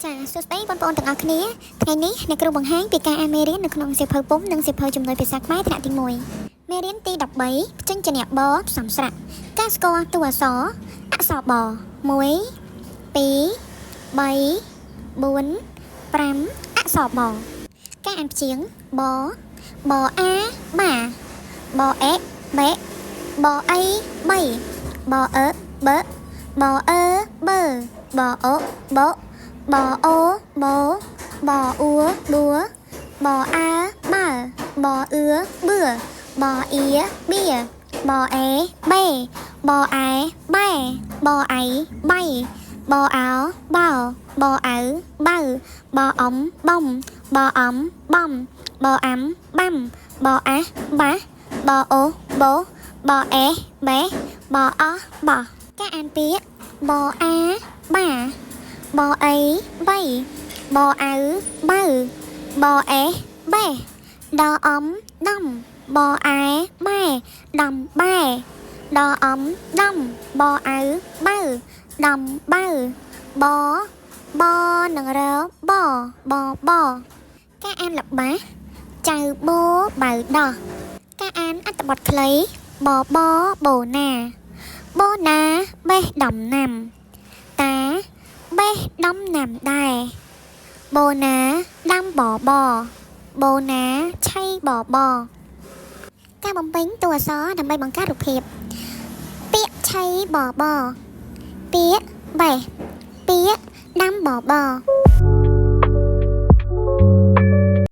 ចាសួស្តីបងប្អូនទាំងអស់គ្នាថ្ងៃនេះអ្នកគ្រូបង្ហាញពីការអានមេរៀននៅក្នុងសៀវភៅពុម្ពនិងសៀវភៅជំនួយភាសាខ្មែរថ្នាក់ទី1មេរៀនទី13ចេញជាអ្នកបផ្សំស្រៈការស្គាល់តួអក្សរប1 2 3 4 5អក្សរបការអានព្យាង្គបអាបាបអេបេបអីបីបអឺបបអឺបើបអូបបអូបបអ៊ូបួបអាបើបអឺបឺបអ៊ីបៀបអេបេបអែបែបអៃបៃបអោបោបអៅបើបអំបំបអំបំបអាំបាំបអះបាបអូបោបអេបេបអបការអានពាក្យបអាបាបអីបីបអៅបើបអេបេដអំដំបអែបែដំបែដអំដំបអៅបើដំបើបនឹងរើបការអានល្បះចៅបោបើដោះការអានអត្ថបទខ្លីបូណាបេះដំណាំតាបេះដំណាំដែរបូណាដាំបូណាឆៃបការបំពេញតួអក្សរដើម្បីបង្កើតរូបភាពពាក្យឆៃបពាក្យបេះពាក្យដាំប